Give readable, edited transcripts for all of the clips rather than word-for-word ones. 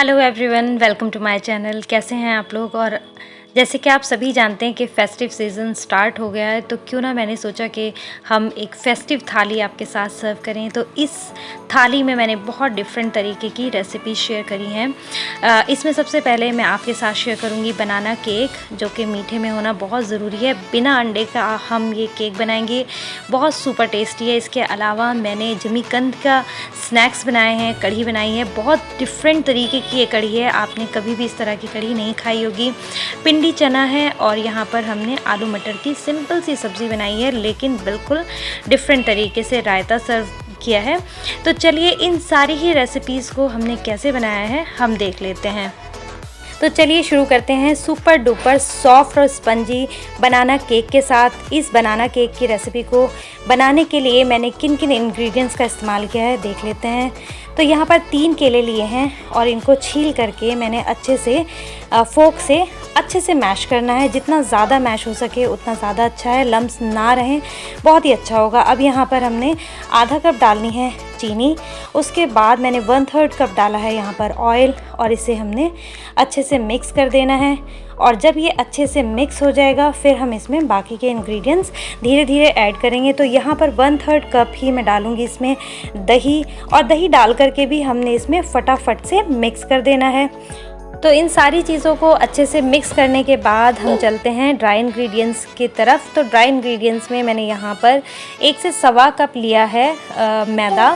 Hello everyone, welcome to my channel. कैसे हैं आप लोग। और जैसे कि आप सभी जानते हैं कि फेस्टिव सीज़न स्टार्ट हो गया है, तो क्यों ना मैंने सोचा कि हम एक फेस्टिव थाली आपके साथ सर्व करें। तो इस थाली में मैंने बहुत डिफरेंट तरीके की रेसिपी शेयर करी हैं। इसमें सबसे पहले मैं आपके साथ शेयर करूंगी बनाना केक, जो कि मीठे में होना बहुत ज़रूरी है। बिना अंडे का हम ये केक बनाएंगे, बहुत सुपर टेस्टी है। इसके अलावा मैंने जिमीकंद का स्नैक्स बनाए हैं, कढ़ी बनाई है। बहुत डिफरेंट तरीके की ये कढ़ी है, आपने कभी भी इस तरह की कढ़ी नहीं खाई होगी। भिंडी चना है और यहाँ पर हमने आलू मटर की सिंपल सी सब्ज़ी बनाई है, लेकिन बिल्कुल डिफरेंट तरीके से रायता सर्व किया है। तो चलिए इन सारी ही रेसिपीज़ को हमने कैसे बनाया है हम देख लेते हैं। तो चलिए शुरू करते हैं सुपर डुपर सॉफ्ट और स्पंजी बनाना केक के साथ। इस बनाना केक की रेसिपी को बनाने के लिए मैंने किन किन इंग्रेडिएंट्स का इस्तेमाल किया है देख लेते हैं। तो यहाँ पर 3 केले लिए हैं और इनको छील करके मैंने अच्छे से फोक से अच्छे से मैश करना है। जितना ज़्यादा मैश हो सके उतना ज़्यादा अच्छा है, लम्स ना रहें, बहुत ही अच्छा होगा। अब यहाँ पर हमने आधा कप डालनी है चीनी, उसके बाद मैंने 1/3 कप डाला है यहाँ पर ऑयल और इसे हमने अच्छे से मिक्स कर देना है। और जब ये अच्छे से मिक्स हो जाएगा फिर हम इसमें बाकी के इंग्रेडिएंट्स धीरे धीरे ऐड करेंगे। तो यहाँ पर 1/3 कप ही मैं डालूँगी इसमें दही, और दही डाल करके भी हमने इसमें फटाफट से मिक्स कर देना है। तो इन सारी चीज़ों को अच्छे से मिक्स करने के बाद हम चलते हैं ड्राई इंग्रेडिएंट्स की तरफ। तो ड्राई इंग्रेडिएंट्स में मैंने यहाँ पर 1 से सवा कप लिया है मैदा,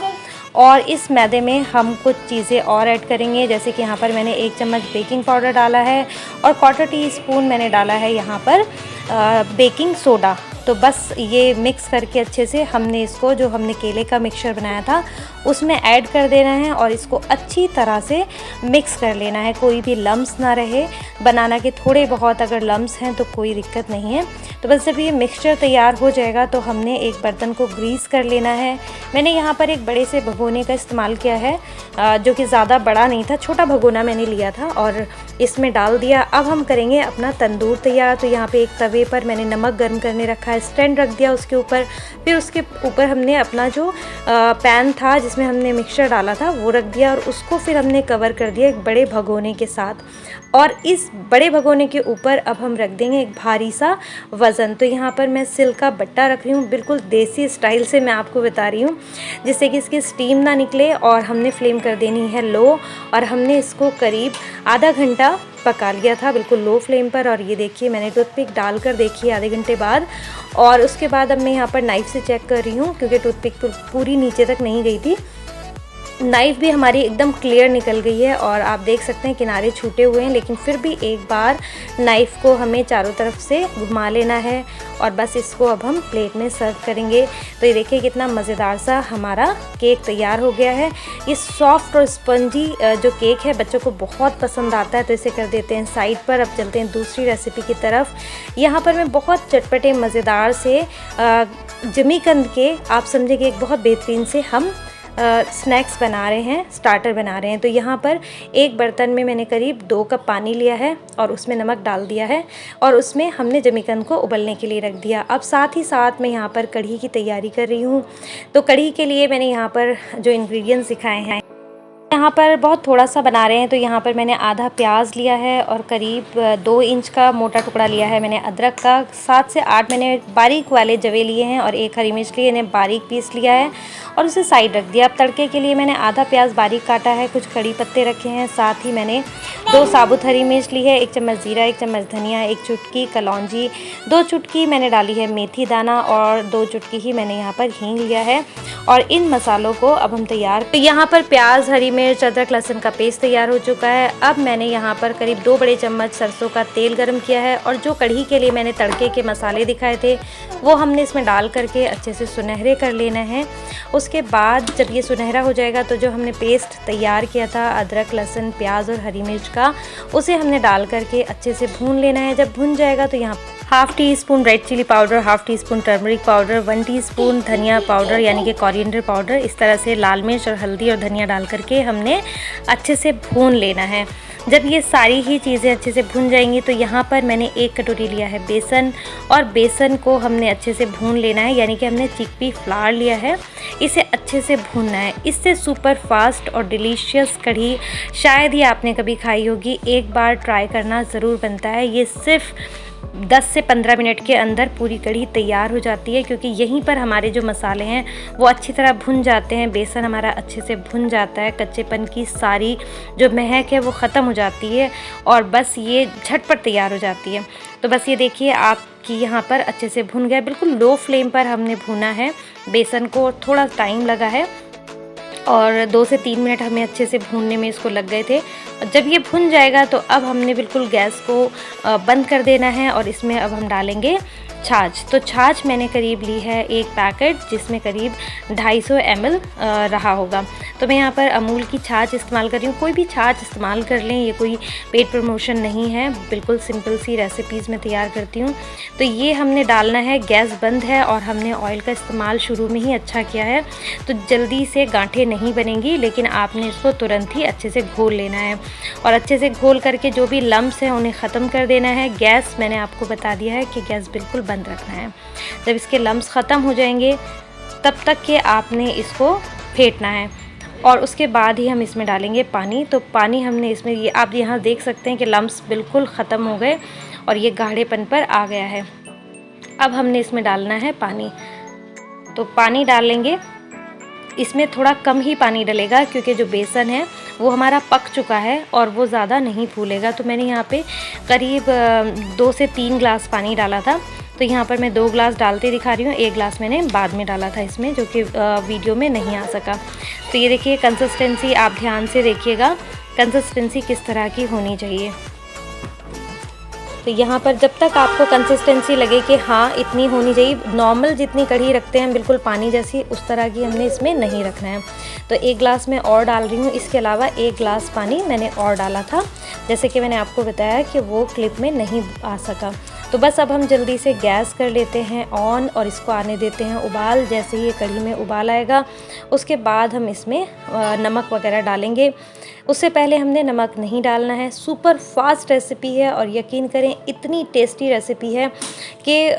और इस मैदे में हम कुछ चीज़ें और ऐड करेंगे। जैसे कि यहाँ पर मैंने 1 चम्मच बेकिंग पाउडर डाला है और 1/4 टीस्पून मैंने डाला है यहाँ पर बेकिंग सोडा। तो बस ये मिक्स करके अच्छे से हमने इसको, जो हमने केले का मिक्सचर बनाया था उसमें ऐड कर देना है और इसको अच्छी तरह से मिक्स कर लेना है। कोई भी लम्स ना रहे, बनाना के थोड़े बहुत अगर लम्स हैं तो कोई दिक्कत नहीं है। तो बस जब ये मिक्सचर तैयार हो जाएगा तो हमने एक बर्तन को ग्रीस कर लेना है। मैंने यहाँ पर एक बड़े से भगोने का इस्तेमाल किया है, जो कि ज़्यादा बड़ा नहीं था, छोटा भगोना मैंने लिया था और इसमें डाल दिया। अब हम करेंगे अपना तंदूर तैयार। तो यहाँ पे एक तवे पर मैंने नमक गर्म करने रखा है, स्टैंड रख दिया उसके ऊपर। फिर उसके ऊपर हमने अपना जो पैन था जिसमें हमने मिक्सचर डाला था वो रख दिया और उसको फिर हमने कवर कर दिया एक बड़े भगोने के साथ। और इस बड़े भगोने के ऊपर अब हम रख देंगे एक भारी सा वज़न। तो यहाँ पर मैं सिल्क का बट्टा रख रही हूँ, बिल्कुल देसी स्टाइल से मैं आपको बता रही हूँ, जिससे कि इसकी स्टीम ना निकले। और हमने फ्लेम कर देनी है लो, और हमने इसको करीब आधा घंटा पका लिया था बिल्कुल लो फ्लेम पर। और ये देखिए मैंने टूथपिक डालकर देखी आधे घंटे बाद, और उसके बाद अब मैं यहाँ पर नाइफ़ से चेक कर रही हूँ क्योंकि टूथपिक पूरी नीचे तक नहीं गई थी। नाइफ़ भी हमारी एकदम क्लियर निकल गई है और आप देख सकते हैं किनारे छूटे हुए हैं, लेकिन फिर भी एक बार नाइफ़ को हमें चारों तरफ से घुमा लेना है और बस इसको अब हम प्लेट में सर्व करेंगे। तो ये देखिए कितना मज़ेदार सा हमारा केक तैयार हो गया है। ये सॉफ्ट और स्पंजी जो केक है बच्चों को बहुत पसंद आता है, तो इसे कर देते हैं साइड पर। अब चलते हैं दूसरी रेसिपी की तरफ। यहाँ पर मैं बहुत चटपटे मज़ेदार से जिमीकंद के, आप समझे कि एक बहुत बेहतरीन से हम स्नैक्स बना रहे हैं, स्टार्टर बना रहे हैं। तो यहाँ पर एक बर्तन में मैंने करीब 2 कप पानी लिया है और उसमें नमक डाल दिया है और उसमें हमने जिमीकंद को उबलने के लिए रख दिया। अब साथ ही साथ मैं यहाँ पर कढ़ी की तैयारी कर रही हूँ। तो कढ़ी के लिए मैंने यहाँ पर जो इंग्रेडिएंट्स दिखाए हैं, यहाँ पर बहुत थोड़ा सा बना रहे हैं। तो यहाँ पर मैंने आधा प्याज लिया है और करीब 2 इंच का मोटा टुकड़ा लिया है मैंने अदरक का। 7 से 8 मैंने बारीक वाले जवे लिए हैं और 1 हरी मिर्च लिए, इन्हें बारीक पीस लिया है और उसे साइड रख दिया। अब तड़के के लिए मैंने आधा प्याज बारीक काटा है, कुछ कड़ी पत्ते रखे हैं, साथ ही मैंने 2 साबुत हरी मिर्च ली है, 1 चम्मच ज़ीरा, 1 चम्मच धनिया, 1 चुटकी कलौंजी, 2 चुटकी मैंने डाली है मेथी दाना और 2 चुटकी ही मैंने यहाँ पर हींग लिया है। और इन मसालों को अब हम तैयार। तो यहाँ पर प्याज, हरी मिर्च, अदरक, लहसुन का पेस्ट तैयार हो चुका है। अब मैंने यहाँ पर करीब 2 बड़े चम्मच सरसों का तेल गरम किया है और जो कढ़ी के लिए मैंने तड़के के मसाले दिखाए थे वो हमने इसमें डाल करके अच्छे से सुनहरे कर लेना है। उसके बाद जब ये सुनहरा हो जाएगा तो जो हमने पेस्ट तैयार किया था अदरक, लहसुन, प्याज और हरी मिर्च का, उसे हमने डाल करके अच्छे से भून लेना है। जब भून जाएगा तो यहाँ 1/2 teaspoon red chilli powder, 1/2 teaspoon turmeric powder, 1 teaspoon धनिया पाउडर यानी कि कोरिएंडर पाउडर, इस तरह से लाल मिर्च और हल्दी और धनिया डाल करके हमने अच्छे से भून लेना है। जब ये सारी ही चीज़ें अच्छे से भुन जाएंगी तो यहाँ पर मैंने 1 कटोरी लिया है बेसन, और बेसन को हमने अच्छे से भून लेना है, यानी कि हमने चिकपी फ्लावर लिया है, इसे अच्छे से भूनना है। इससे सुपर फास्ट और डिलीशियस कढ़ी शायद ही आपने कभी खाई होगी, एक बार ट्राई करना ज़रूर बनता है। ये सिर्फ 10 से 15 मिनट के अंदर पूरी कढ़ी तैयार हो जाती है, क्योंकि यहीं पर हमारे जो मसाले हैं वो अच्छी तरह भुन जाते हैं, बेसन हमारा अच्छे से भुन जाता है, कच्चेपन की सारी जो महक है वो ख़त्म हो जाती है और बस ये झटपट तैयार हो जाती है। तो बस ये देखिए आपकी यहाँ पर अच्छे से भुन गया, बिल्कुल लो फ्लेम पर हमने भुना है बेसन को, थोड़ा टाइम लगा है और 2 से 3 मिनट हमें अच्छे से भूनने में इसको लग गए थे। जब ये भुन जाएगा तो अब हमने बिल्कुल गैस को बंद कर देना है और इसमें अब हम डालेंगे छाछ। तो छाछ मैंने करीब ली है 1 पैकेट, जिसमें करीब 250 ml रहा होगा। तो मैं यहाँ पर अमूल की छाछ इस्तेमाल कर रही हूँ, कोई भी छाछ इस्तेमाल कर लें, ये कोई पेड प्रमोशन नहीं है, बिल्कुल सिंपल सी रेसिपीज़ में तैयार करती हूँ। तो ये हमने डालना है, गैस बंद है और हमने ऑयल का इस्तेमाल शुरू में ही अच्छा किया है, तो जल्दी से गांठें नहीं बनेंगी, लेकिन आपने इसको तुरंत ही अच्छे से घोल लेना है और अच्छे से घोल करके जो भी लम्स हैं उन्हें ख़त्म कर देना है। गैस मैंने आपको बता दिया है कि गैस बिल्कुल बंद रखना है। जब इसके लम्स ख़त्म हो जाएंगे तब तक के आपने इसको फेंटना है और उसके बाद ही हम इसमें डालेंगे पानी। तो पानी हमने इसमें, ये आप यहाँ देख सकते हैं कि लम्स बिल्कुल ख़त्म हो गए और ये गाढ़ेपन पर आ गया है। अब हमने इसमें डालना है पानी, तो पानी डाल लेंगे। इसमें थोड़ा कम ही पानी डलेगा क्योंकि जो बेसन है वो हमारा पक चुका है और वो ज़्यादा नहीं फूलेगा। तो मैंने यहाँ पे करीब 2 से 3 ग्लास पानी डाला था, तो यहाँ पर मैं 2 ग्लास डालते दिखा रही हूँ, 1 ग्लास मैंने बाद में डाला था इसमें, जो कि वीडियो में नहीं आ सका। तो ये देखिए कंसिस्टेंसी, आप ध्यान से देखिएगा कंसिस्टेंसी किस तरह की होनी चाहिए। तो यहाँ पर जब तक आपको कंसिस्टेंसी लगे कि हाँ इतनी होनी चाहिए, नॉर्मल जितनी कढ़ी रखते हैं बिल्कुल पानी जैसी, उस तरह की हमने इसमें नहीं रखना है। तो 1 ग्लास मैं और डाल रही हूँ, इसके अलावा 1 ग्लास पानी मैंने और डाला था, जैसे कि मैंने आपको बताया कि वो क्लिप में नहीं आ सका। तो बस अब हम जल्दी से गैस कर लेते हैं ऑन और इसको आने देते हैं उबाल। जैसे ही कढ़ी में उबाल आएगा उसके बाद हम इसमें नमक वगैरह डालेंगे। उससे पहले हमने नमक नहीं डालना है। सुपर फास्ट रेसिपी है और यकीन करें इतनी टेस्टी रेसिपी है कि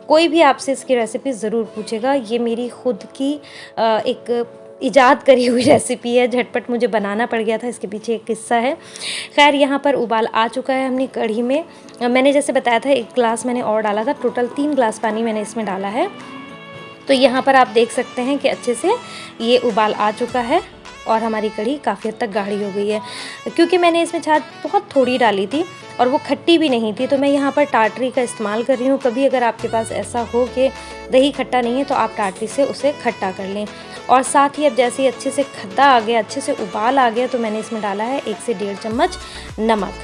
कोई भी आपसे इसकी रेसिपी ज़रूर पूछेगा। ये मेरी खुद की एक इजाद करी हुई रेसिपी है, झटपट मुझे बनाना पड़ गया था, इसके पीछे एक किस्सा है। खैर यहाँ पर उबाल आ चुका है हमने कढ़ी में। मैंने जैसे बताया था 1 ग्लास मैंने और डाला था, टोटल 3 ग्लास पानी मैंने इसमें डाला है। तो यहाँ पर आप देख सकते हैं कि अच्छे से ये उबाल आ चुका है और हमारी कढ़ी काफ़ी हद तक गाढ़ी हो गई है। क्योंकि मैंने इसमें छाछ बहुत थोड़ी डाली थी और वो खट्टी भी नहीं थी, तो मैं यहाँ पर टाटरी का इस्तेमाल कर रही हूँ। कभी अगर आपके पास ऐसा हो कि दही खट्टा नहीं है तो आप टाटरी से उसे खट्टा कर लें। और साथ ही अब जैसे ही अच्छे से खद्दा आ गया, अच्छे से उबाल आ गया, तो मैंने इसमें डाला है 1 से 1.5 चम्मच नमक।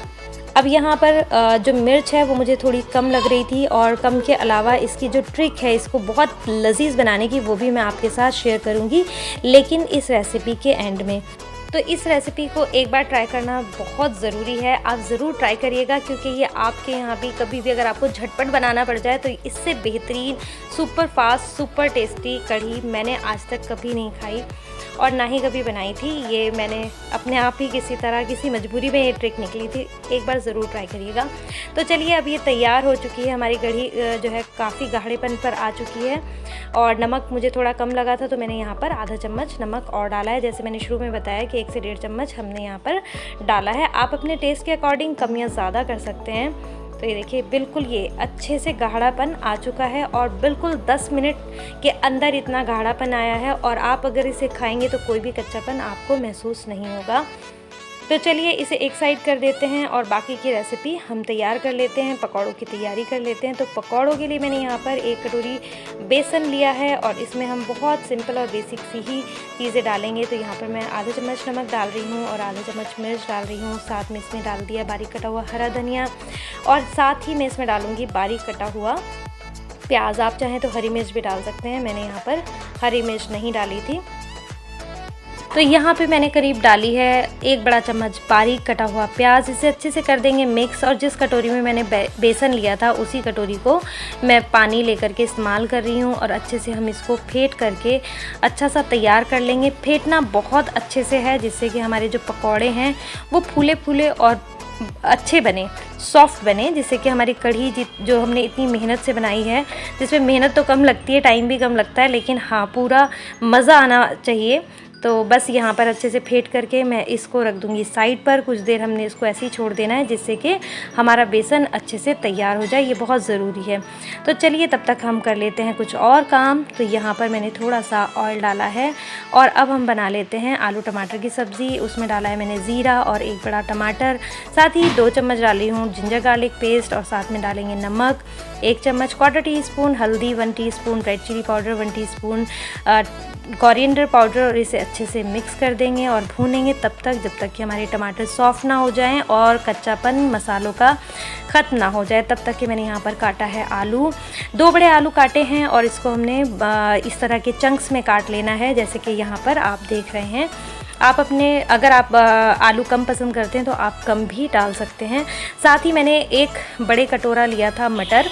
अब यहाँ पर जो मिर्च है वो मुझे थोड़ी कम लग रही थी, और कम के अलावा इसकी जो ट्रिक है इसको बहुत लजीज बनाने की, वो भी मैं आपके साथ शेयर करूँगी, लेकिन इस रेसिपी के एंड में। तो इस रेसिपी को एक बार ट्राई करना बहुत ज़रूरी है, आप ज़रूर ट्राई करिएगा, क्योंकि ये आपके यहाँ भी कभी भी अगर आपको झटपट बनाना पड़ जाए तो इससे बेहतरीन सुपर फास्ट सुपर टेस्टी कढ़ी मैंने आज तक कभी नहीं खाई और ना ही कभी बनाई थी। ये मैंने अपने आप ही किसी तरह किसी मजबूरी में ये ट्रिक निकली थी, एक बार ज़रूर ट्राई करिएगा। तो चलिए अब ये तैयार हो चुकी है हमारी कढ़ी, जो है काफ़ी गाढ़ेपन पर आ चुकी है और नमक मुझे थोड़ा कम लगा था तो मैंने यहाँ पर आधा चम्मच नमक और डाला है। जैसे मैंने शुरू में बताया कि 1 से 1.5 चम्मच हमने यहाँ पर डाला है। आप अपने टेस्ट के अकॉर्डिंग कम या ज़्यादा कर सकते हैं। तो ये देखिए बिल्कुल ये अच्छे से गाढ़ापन आ चुका है और बिल्कुल 10 मिनट के अंदर इतना गाढ़ापन आया है और आप अगर इसे खाएंगे तो कोई भी कच्चापन आपको महसूस नहीं होगा। तो चलिए इसे एक साइड कर देते हैं और बाकी की रेसिपी हम तैयार कर लेते हैं, पकौड़ों की तैयारी कर लेते हैं। तो पकौड़ों के लिए मैंने यहाँ पर 1 कटोरी बेसन लिया है और इसमें हम बहुत सिंपल और बेसिक सी ही चीज़ें डालेंगे। तो यहाँ पर मैं आधा चम्मच नमक डाल रही हूँ और आधा चम्मच मिर्च डाल रही हूँ, साथ में इसमें डाल दिया बारीक कटा हुआ हरा धनिया और साथ ही मैं इसमें डालूँगी बारीक कटा हुआ प्याज। आप चाहें तो हरी मिर्च भी डाल सकते हैं, मैंने यहाँ पर हरी मिर्च नहीं डाली थी। तो यहाँ पे मैंने करीब डाली है 1 बड़ा चम्मच बारीक कटा हुआ प्याज। इसे अच्छे से कर देंगे मिक्स और जिस कटोरी में मैंने बेसन लिया था उसी कटोरी को मैं पानी लेकर के इस्तेमाल कर रही हूँ और अच्छे से हम इसको फेंट करके अच्छा सा तैयार कर लेंगे। फेंटना बहुत अच्छे से है जिससे कि हमारे जो पकौड़े हैं वो फूले फूले और अच्छे बने, सॉफ्ट बने, जिससे कि हमारी कढ़ी जो हमने इतनी मेहनत से बनाई है, जिसमें मेहनत तो कम लगती है, टाइम भी कम लगता है, लेकिन हाँ पूरा मज़ा आना चाहिए। तो बस यहाँ पर अच्छे से फेंट करके मैं इसको रख दूँगी साइड पर। कुछ देर हमने इसको ऐसे ही छोड़ देना है, जिससे कि हमारा बेसन अच्छे से तैयार हो जाए, ये बहुत ज़रूरी है। तो चलिए तब तक हम कर लेते हैं कुछ और काम। तो यहाँ पर मैंने थोड़ा सा ऑयल डाला है और अब हम बना लेते हैं आलू टमाटर की सब्ज़ी। उसमें डाला है मैंने ज़ीरा और एक बड़ा टमाटर, साथ ही 2 चम्मच डाली हूँ जिंजर गार्लिक पेस्ट, और साथ में डालेंगे नमक 1 चम्मच, 1/4 टीस्पून हल्दी, 1 teaspoon red chilli powder, 1 teaspoon coriander powder, और इसे अच्छे से मिक्स कर देंगे और भूनेंगे तब तक जब तक कि हमारे टमाटर सॉफ्ट ना हो जाएं और कच्चापन मसालों का ख़त्म ना हो जाए। तब तक कि मैंने यहाँ पर काटा है आलू, 2 बड़े आलू काटे हैं और इसको हमने इस तरह के चंक्स में काट लेना है, जैसे कि यहाँ पर आप देख रहे हैं। आप अपने अगर आप आलू कम पसंद करते हैं तो आप कम भी डाल सकते हैं। साथ ही मैंने एक बड़े कटोरा लिया था मटर,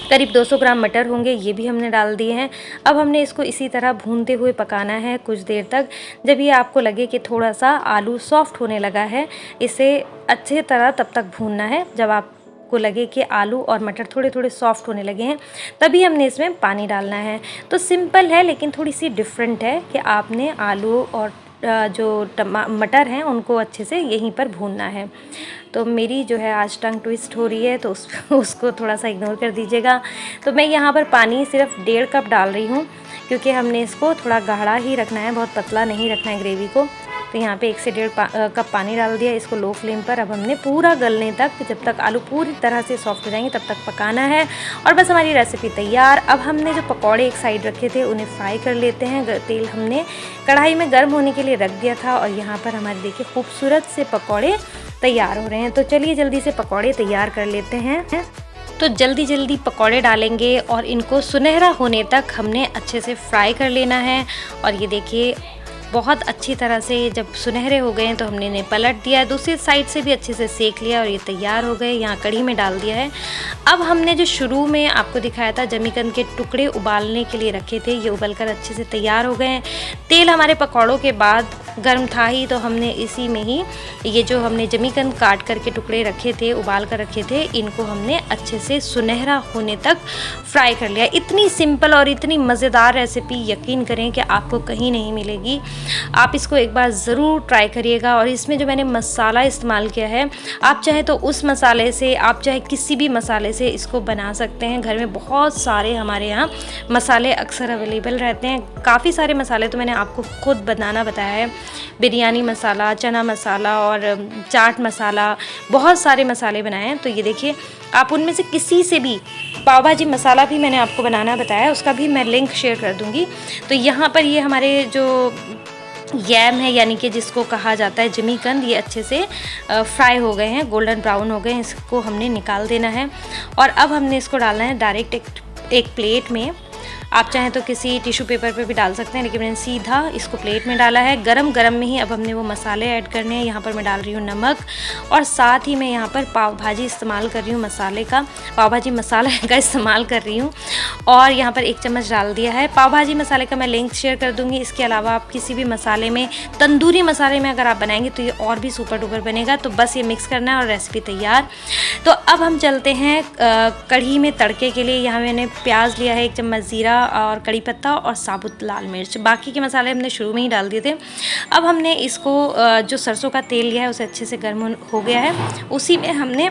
करीब 200 ग्राम मटर होंगे, ये भी हमने डाल दिए हैं। अब हमने इसको इसी तरह भूनते हुए पकाना है कुछ देर तक। जब ये आपको लगे कि थोड़ा सा आलू सॉफ्ट होने लगा है, इसे अच्छे तरह तब तक भूनना है। जब आपको लगे कि आलू और मटर थोड़े थोड़े सॉफ्ट होने लगे हैं, तभी हमने इसमें पानी डालना है। तो सिंपल है लेकिन थोड़ी सी डिफरेंट है कि आपने आलू और जो मटर हैं उनको अच्छे से यहीं पर भूनना है। तो मेरी जो है आज टंग ट्विस्ट हो रही है, तो उसको थोड़ा सा इग्नोर कर दीजिएगा। तो मैं यहाँ पर पानी सिर्फ 1.5 कप डाल रही हूँ, क्योंकि हमने इसको थोड़ा गाढ़ा ही रखना है, बहुत पतला नहीं रखना है ग्रेवी को। तो यहाँ पे 1 से 1.5 कप पानी डाल दिया, इसको लो फ्लेम पर अब हमने पूरा गलने तक, जब तक आलू पूरी तरह से सॉफ्ट हो जाएंगे तब तक पकाना है। और बस हमारी रेसिपी तैयार। अब हमने जो पकौड़े एक साइड रखे थे उन्हें फ्राई कर लेते हैं। तेल हमने कढ़ाई में गर्म होने के लिए रख दिया था और यहाँ पर हमारे देखिए खूबसूरत से पकौड़े तैयार हो रहे हैं। तो चलिए जल्दी से पकौड़े तैयार कर लेते हैं। तो जल्दी जल्दी पकौड़े डालेंगे और इनको सुनहरा होने तक हमने अच्छे से फ्राई कर लेना है। और ये देखिए बहुत अच्छी तरह से जब सुनहरे हो गए तो हमने इन्हें पलट दिया, दूसरी साइड से भी अच्छे से सेक लिया और ये तैयार हो गए। यहाँ कढ़ी में डाल दिया है। अब हमने जो शुरू में आपको दिखाया था जमीकंद के टुकड़े उबालने के लिए रखे थे, ये उबलकर अच्छे से तैयार हो गए हैं। तेल हमारे पकौड़ों के बाद गर्म था ही, तो हमने इसी में ही ये जो हमने जमीकंद काट करके टुकड़े रखे थे, उबाल कर रखे थे, इनको हमने अच्छे से सुनहरा होने तक फ्राई कर लिया। इतनी सिंपल और इतनी मज़ेदार रेसिपी यकीन करें कि आपको कहीं नहीं मिलेगी। आप इसको एक बार ज़रूर ट्राई करिएगा। और इसमें जो मैंने मसाला इस्तेमाल किया है, आप चाहे तो उस मसाले से, आप चाहे किसी भी मसाले से इसको बना सकते हैं। घर में बहुत सारे हमारे यहाँ मसाले अक्सर अवेलेबल रहते हैं। काफ़ी सारे मसाले तो मैंने आपको खुद बनाना बताया है, बिरयानी मसाला, चना मसाला और चाट मसाला, बहुत सारे मसाले बनाए हैं। तो ये देखिए आप उनमें से किसी से भी, पाव भाजी मसाला भी मैंने आपको बनाना बताया है, उसका भी मैं लिंक शेयर कर दूँगी। तो यहाँ पर ये हमारे जो यैम है, यानी कि जिसको कहा जाता है जमीकंद, ये अच्छे से फ्राई हो गए हैं, गोल्डन ब्राउन हो गए हैं। इसको हमने निकाल देना है और अब हमने इसको डालना है डायरेक्ट एक प्लेट में। आप चाहें तो किसी टिश्यू पेपर पे भी डाल सकते हैं, लेकिन मैंने सीधा इसको प्लेट में डाला है। गरम गरम में ही अब हमने वो मसाले ऐड करने हैं। यहाँ पर मैं डाल रही हूँ नमक और साथ ही मैं यहाँ पर पाव भाजी इस्तेमाल कर रही हूँ, मसाले का, पाव भाजी मसाला का इस्तेमाल कर रही हूँ। और यहाँ पर 1 चम्मच डाल दिया है। पाव भाजी मसाले का मैं लिंक शेयर कर दूँगी। इसके अलावा आप किसी भी मसाले में, तंदूरी मसाले में अगर आप बनाएंगे तो ये और भी सुपर डुपर बनेगा। तो बस ये मिक्स करना है और रेसिपी तैयार। तो अब हम चलते हैं कढ़ी में तड़के के लिए। यहाँ मैंने प्याज लिया है, 1 चम्मच ज़ीरा और कड़ी पत्ता और साबुत लाल मिर्च, बाकी के मसाले हमने शुरू में ही डाल दिए थे। अब हमने इसको जो सरसों का तेल लिया है उसे अच्छे से गर्म हो गया है, उसी में हमने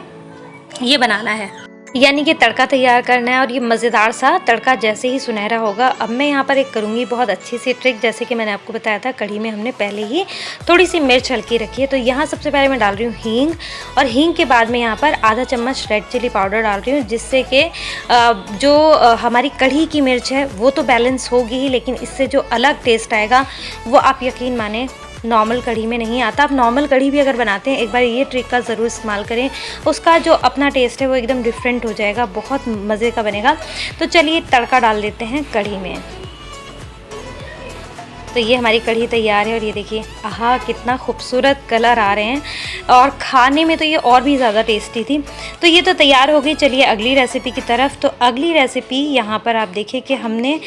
ये बनाना है, यानी कि तड़का तैयार करना है। और ये मज़ेदार सा तड़का जैसे ही सुनहरा होगा, अब मैं यहाँ पर एक करूँगी बहुत अच्छी सी ट्रिक। जैसे कि मैंने आपको बताया था कढ़ी में हमने पहले ही थोड़ी सी मिर्च हल्की रखी है, तो यहाँ सबसे पहले मैं डाल रही हूँ हींग, और हींग के बाद में यहाँ पर आधा चम्मच रेड चिली पाउडर डाल रही हूँ, जिससे कि जो हमारी कढ़ी की मिर्च है वो तो बैलेंस होगी ही, लेकिन इससे जो अलग टेस्ट आएगा वो आप यकीन माने नॉर्मल कढ़ी में नहीं आता। आप नॉर्मल कढ़ी भी अगर बनाते हैं, एक बार ये ट्रिक का ज़रूर इस्तेमाल करें, उसका जो अपना टेस्ट है वो एकदम डिफरेंट हो जाएगा, बहुत मज़े का बनेगा। तो चलिए तड़का डाल देते हैं कढ़ी में। तो ये हमारी कढ़ी तैयार है और ये देखिए आहा कितना खूबसूरत कलर आ रहे हैं, और खाने में तो ये और भी ज़्यादा टेस्टी थी। तो ये तो तैयार हो गई। चलिए अगली रेसिपी की तरफ। तो अगली रेसिपी यहाँ पर आप देखिए कि हमने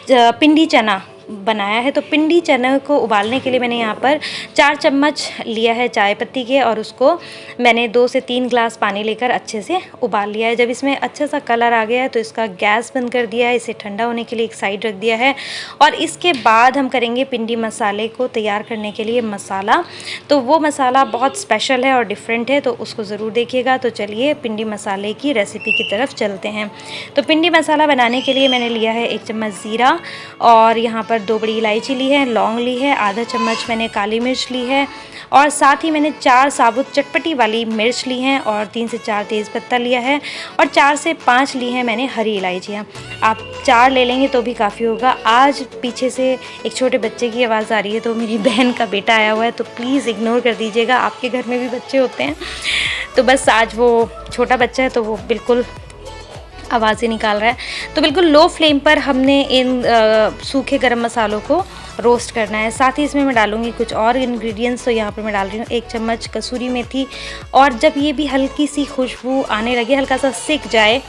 पिंडी चना बनाया है। तो पिंडी चने को उबालने के लिए मैंने यहाँ पर 4 चम्मच लिया है चाय पत्ती के, और उसको मैंने 2 से 3 ग्लास पानी लेकर अच्छे से उबाल लिया है। जब इसमें अच्छा सा कलर आ गया है तो इसका गैस बंद कर दिया है, इसे ठंडा होने के लिए एक साइड रख दिया है। और इसके बाद हम करेंगे पिंडी मसाले को तैयार करने के लिए मसाला। तो वो मसाला बहुत स्पेशल है और डिफरेंट है, तो उसको ज़रूर देखिएगा। तो चलिए पिंडी मसाले की रेसिपी की तरफ चलते हैं। तो पिंडी मसाला बनाने के लिए मैंने लिया है 1 चम्मच ज़ीरा, और यहाँ पर 2 बड़ी इलायची ली है, लौंग ली है, आधा चम्मच मैंने काली मिर्च ली है, और साथ ही मैंने 4 साबुत चटपटी वाली मिर्च ली हैं, और 3 से 4 तेज़पत्ता लिया है, और 4 से 5 ली हैं मैंने हरी इलायचियाँ। आप 4 ले लेंगे तो भी काफ़ी होगा। आज पीछे से एक छोटे बच्चे की आवाज़ आ रही है, तो मेरी बहन का बेटा आया हुआ है, तो प्लीज़ इग्नोर कर दीजिएगा। आपके घर में भी बच्चे होते हैं, तो बस आज वो छोटा बच्चा है तो वो बिल्कुल आवाज़ें निकाल रहा है। तो बिल्कुल लो फ्लेम पर हमने इन सूखे गरम मसालों को रोस्ट करना है। साथ ही इसमें मैं डालूँगी कुछ और इंग्रेडिएंट्स। तो यहाँ पर मैं डाल रही हूँ 1 चम्मच कसूरी मेथी, और जब ये भी हल्की सी खुशबू आने लगे, हल्का सा सिक जाए,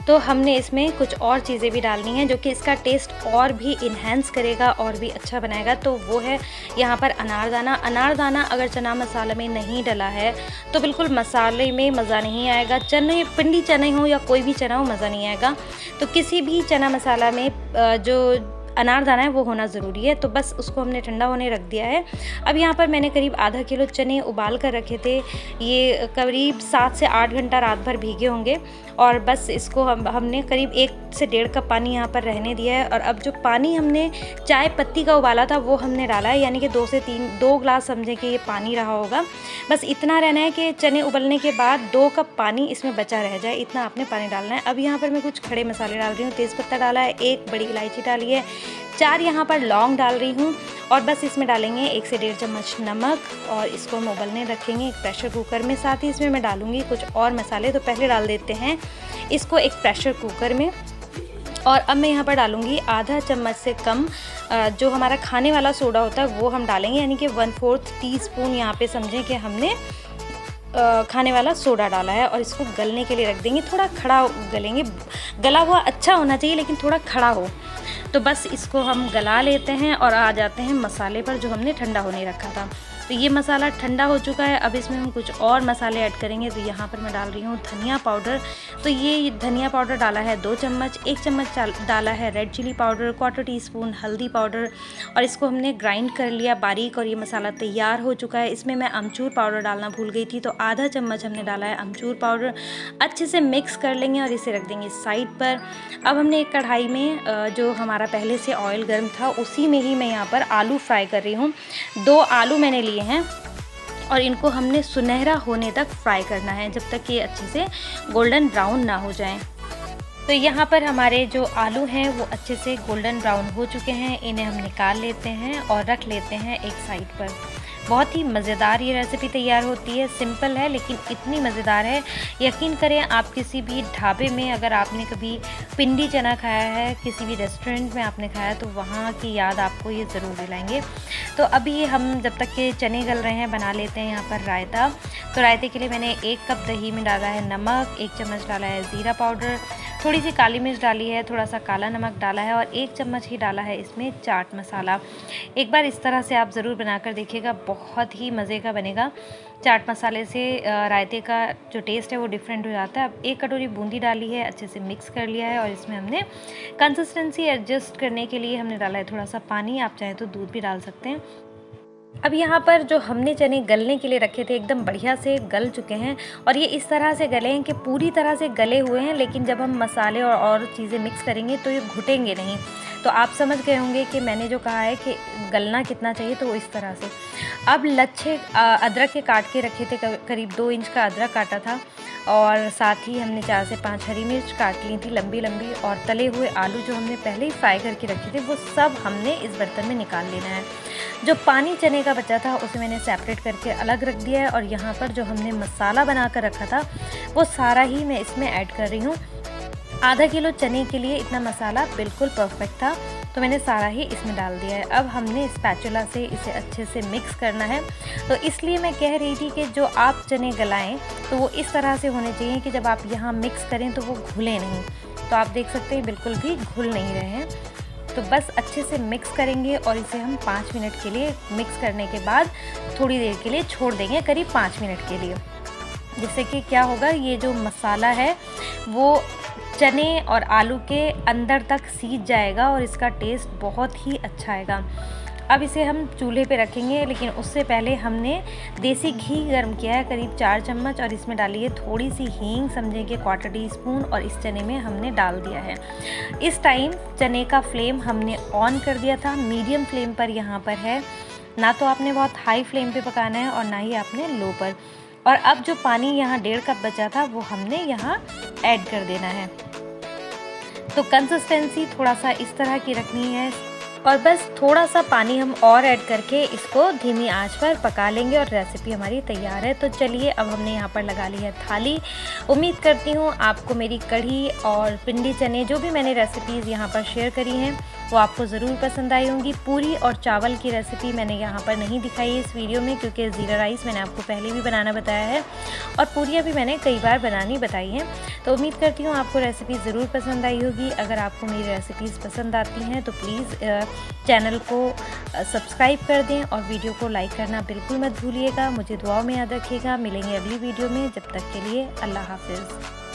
तो हमने इसमें कुछ और चीज़ें भी डालनी है जो कि इसका टेस्ट और भी इन्हेंस करेगा और भी अच्छा बनाएगा। तो वो है यहाँ पर अनारदाना। अनारदाना अगर चना मसाला में नहीं डला है तो बिल्कुल मसाले में मज़ा नहीं आएगा। चने, पिंडी चने हो या कोई भी चना हो, मज़ा नहीं आएगा। तो किसी भी चना मसाला में जो अनारदाना है वो होना ज़रूरी है। तो बस उसको हमने ठंडा होने रख दिया है। अब यहाँ पर मैंने करीब आधा किलो चने उबाल कर रखे थे। ये करीब 7 से 8 घंटा रात भर भीगे होंगे, और बस इसको हमने करीब 1 से 1.5 कप पानी यहाँ पर रहने दिया है। और अब जो पानी हमने चाय पत्ती का उबाला था वो हमने डाला है, यानी कि 2 ग्लास समझें कि ये पानी रहा होगा। बस इतना रहना है कि चने उबलने के बाद 2 कप पानी इसमें बचा रह जाए, इतना आपने पानी डालना है। अब यहाँ पर मैं कुछ खड़े मसाले डाल रही हूँ। तेज़पत्ता डाला है, 1 बड़ी इलायची डाली है, 4 यहाँ पर लौंग डाल रही हूँ, और बस इसमें डालेंगे 1 से 1.5 चम्मच नमक, और इसको हम उबलने रखेंगे एक प्रेशर कुकर में। साथ ही इसमें मैं डालूँगी कुछ और मसाले। तो पहले डाल देते हैं इसको एक प्रेशर कुकर में, और अब मैं यहाँ पर डालूँगी आधा चम्मच से कम जो हमारा खाने वाला सोडा होता है वो हम डालेंगे, यानी कि 1/4 टीस्पून यहाँ पे समझें कि हमने खाने वाला सोडा डाला है। और इसको गलने के लिए रख देंगे। थोड़ा खड़ा गलेंगे, गला हुआ अच्छा होना चाहिए लेकिन थोड़ा खड़ा हो। तो बस इसको हम गला लेते हैं और आ जाते हैं मसाले पर जो हमने ठंडा होने रखा था। तो ये मसाला ठंडा हो चुका है। अब इसमें हम कुछ और मसाले ऐड करेंगे। तो यहाँ पर मैं डाल रही हूँ धनिया पाउडर। तो ये धनिया पाउडर डाला है 2 चम्मच, 1 चम्मच डाला है रेड चिली पाउडर, 1/4 टीस्पून हल्दी पाउडर, और इसको हमने ग्राइंड कर लिया बारीक, और ये मसाला तैयार हो चुका है। इसमें मैं अमचूर पाउडर डालना भूल गई थी, तो आधा चम्मच हमने डाला है अमचूर पाउडर। अच्छे से मिक्स कर लेंगे और इसे रख देंगे साइड पर। अब हमने एक कढ़ाई में जो हमारा पहले से ऑयल गर्म था उसी में ही मैं यहाँ पर आलू फ्राई कर रही हूँ। 2 आलू मैंने लिए हैं, और इनको हमने सुनहरा होने तक फ्राई करना है, जब तक ये अच्छे से गोल्डन ब्राउन ना हो जाएं। तो यहाँ पर हमारे जो आलू हैं वो अच्छे से गोल्डन ब्राउन हो चुके हैं। इन्हें हम निकाल लेते हैं और रख लेते हैं एक साइड पर। बहुत ही मज़ेदार ये रेसिपी तैयार होती है। सिंपल है लेकिन इतनी मज़ेदार है, यकीन करें आप किसी भी ढाबे में अगर आपने कभी पिंडी चना खाया है, किसी भी रेस्टोरेंट में आपने खाया, तो वहाँ की याद आपको ये ज़रूर दिलाएंगे। तो अभी हम जब तक के चने गल रहे हैं बना लेते हैं यहाँ पर रायता। तो रायते के लिए मैंने 1 कप दही में डाला है नमक, 1 चम्मच डाला है ज़ीरा पाउडर, थोड़ी सी काली मिर्च डाली है, थोड़ा सा काला नमक डाला है, और 1 चम्मच ही डाला है इसमें चाट मसाला। एक बार इस तरह से आप ज़रूर बनाकर देखिएगा, बहुत ही मज़े का बनेगा। चाट मसाले से रायते का जो टेस्ट है वो डिफरेंट हो जाता है। अब 1 कटोरी बूंदी डाली है, अच्छे से मिक्स कर लिया है, और इसमें हमने कंसिस्टेंसी एडजस्ट करने के लिए हमने डाला है थोड़ा सा पानी। आप चाहें तो दूध भी डाल सकते हैं। अब यहाँ पर जो हमने चने गलने के लिए रखे थे एकदम बढ़िया से गल चुके हैं, और ये इस तरह से गले हैं कि पूरी तरह से गले हुए हैं, लेकिन जब हम मसाले और चीज़ें मिक्स करेंगे तो ये घुटेंगे नहीं। तो आप समझ गए होंगे कि मैंने जो कहा है कि गलना कितना चाहिए, तो इस तरह से। अब लच्छे अदरक के काट के रखे थे, करीब 2 इंच का अदरक काटा था, और साथ ही हमने 4 से 5 हरी मिर्च काट ली थी लंबी लंबी, और तले हुए आलू जो हमने पहले ही फ्राई करके रखे थे वो सब हमने इस बर्तन में निकाल लेना है। जो पानी चने का बचा था उसे मैंने सेपरेट करके अलग रख दिया है, और यहाँ पर जो हमने मसाला बना कर रखा था वो सारा ही मैं इसमें ऐड कर रही हूँ। आधा किलो चने के लिए इतना मसाला बिल्कुल परफेक्ट था, तो मैंने सारा ही इसमें डाल दिया है। अब हमने स्पैचुला से इसे अच्छे से मिक्स करना है। तो इसलिए मैं कह रही थी कि जो आप चने गलाएं तो वो इस तरह से होने चाहिए कि जब आप यहाँ मिक्स करें तो वो घुले नहीं। तो आप देख सकते हैं बिल्कुल भी घुल नहीं रहे हैं। तो बस अच्छे से मिक्स करेंगे और इसे हम 5 मिनट के लिए मिक्स करने के बाद थोड़ी देर के लिए छोड़ देंगे, करीब 5 मिनट के लिए। जिससे कि क्या होगा, ये जो मसाला है वो चने और आलू के अंदर तक सीज जाएगा और इसका टेस्ट बहुत ही अच्छा आएगा। अब इसे हम चूल्हे पे रखेंगे, लेकिन उससे पहले हमने देसी घी गर्म किया है करीब 4 चम्मच और इसमें डाली है थोड़ी सी हींग, समझें कि 1/4 टीस्पून, और इस चने में हमने डाल दिया है। इस टाइम चने का फ्लेम हमने ऑन कर दिया था, मीडियम फ्लेम पर यहाँ पर है, ना तो आपने बहुत हाई फ्लेम पे पकाना है और ना ही आपने लो पर। और अब जो पानी यहाँ 1.5 कप बचा था वो हमने यहाँ ऐड कर देना है। तो कंसिस्टेंसी थोड़ा सा इस तरह की रखनी है और बस थोड़ा सा पानी हम और ऐड करके इसको धीमी आंच पर पका लेंगे और रेसिपी हमारी तैयार है। तो चलिए, अब हमने यहाँ पर लगा ली है थाली। उम्मीद करती हूँ आपको मेरी कढ़ी और पिंडी चने जो भी मैंने रेसिपीज़ यहाँ पर शेयर करी हैं वो आपको ज़रूर पसंद आई होंगी। पूरी और चावल की रेसिपी मैंने यहाँ पर नहीं दिखाई है इस वीडियो में, क्योंकि ज़ीरा राइस मैंने आपको पहले भी बनाना बताया है और पूरियाँ भी मैंने कई बार बनानी बताई हैं। तो उम्मीद करती हूँ आपको रेसिपी ज़रूर पसंद आई होगी। अगर आपको मेरी रेसिपीज़ पसंद आती हैं तो प्लीज़ चैनल को सब्सक्राइब कर दें और वीडियो को लाइक करना बिल्कुल मत भूलिएगा। मुझे दुआओं में याद रखिएगा। मिलेंगे अगली वीडियो में, जब तक के लिए अल्लाह हाफ़िज़।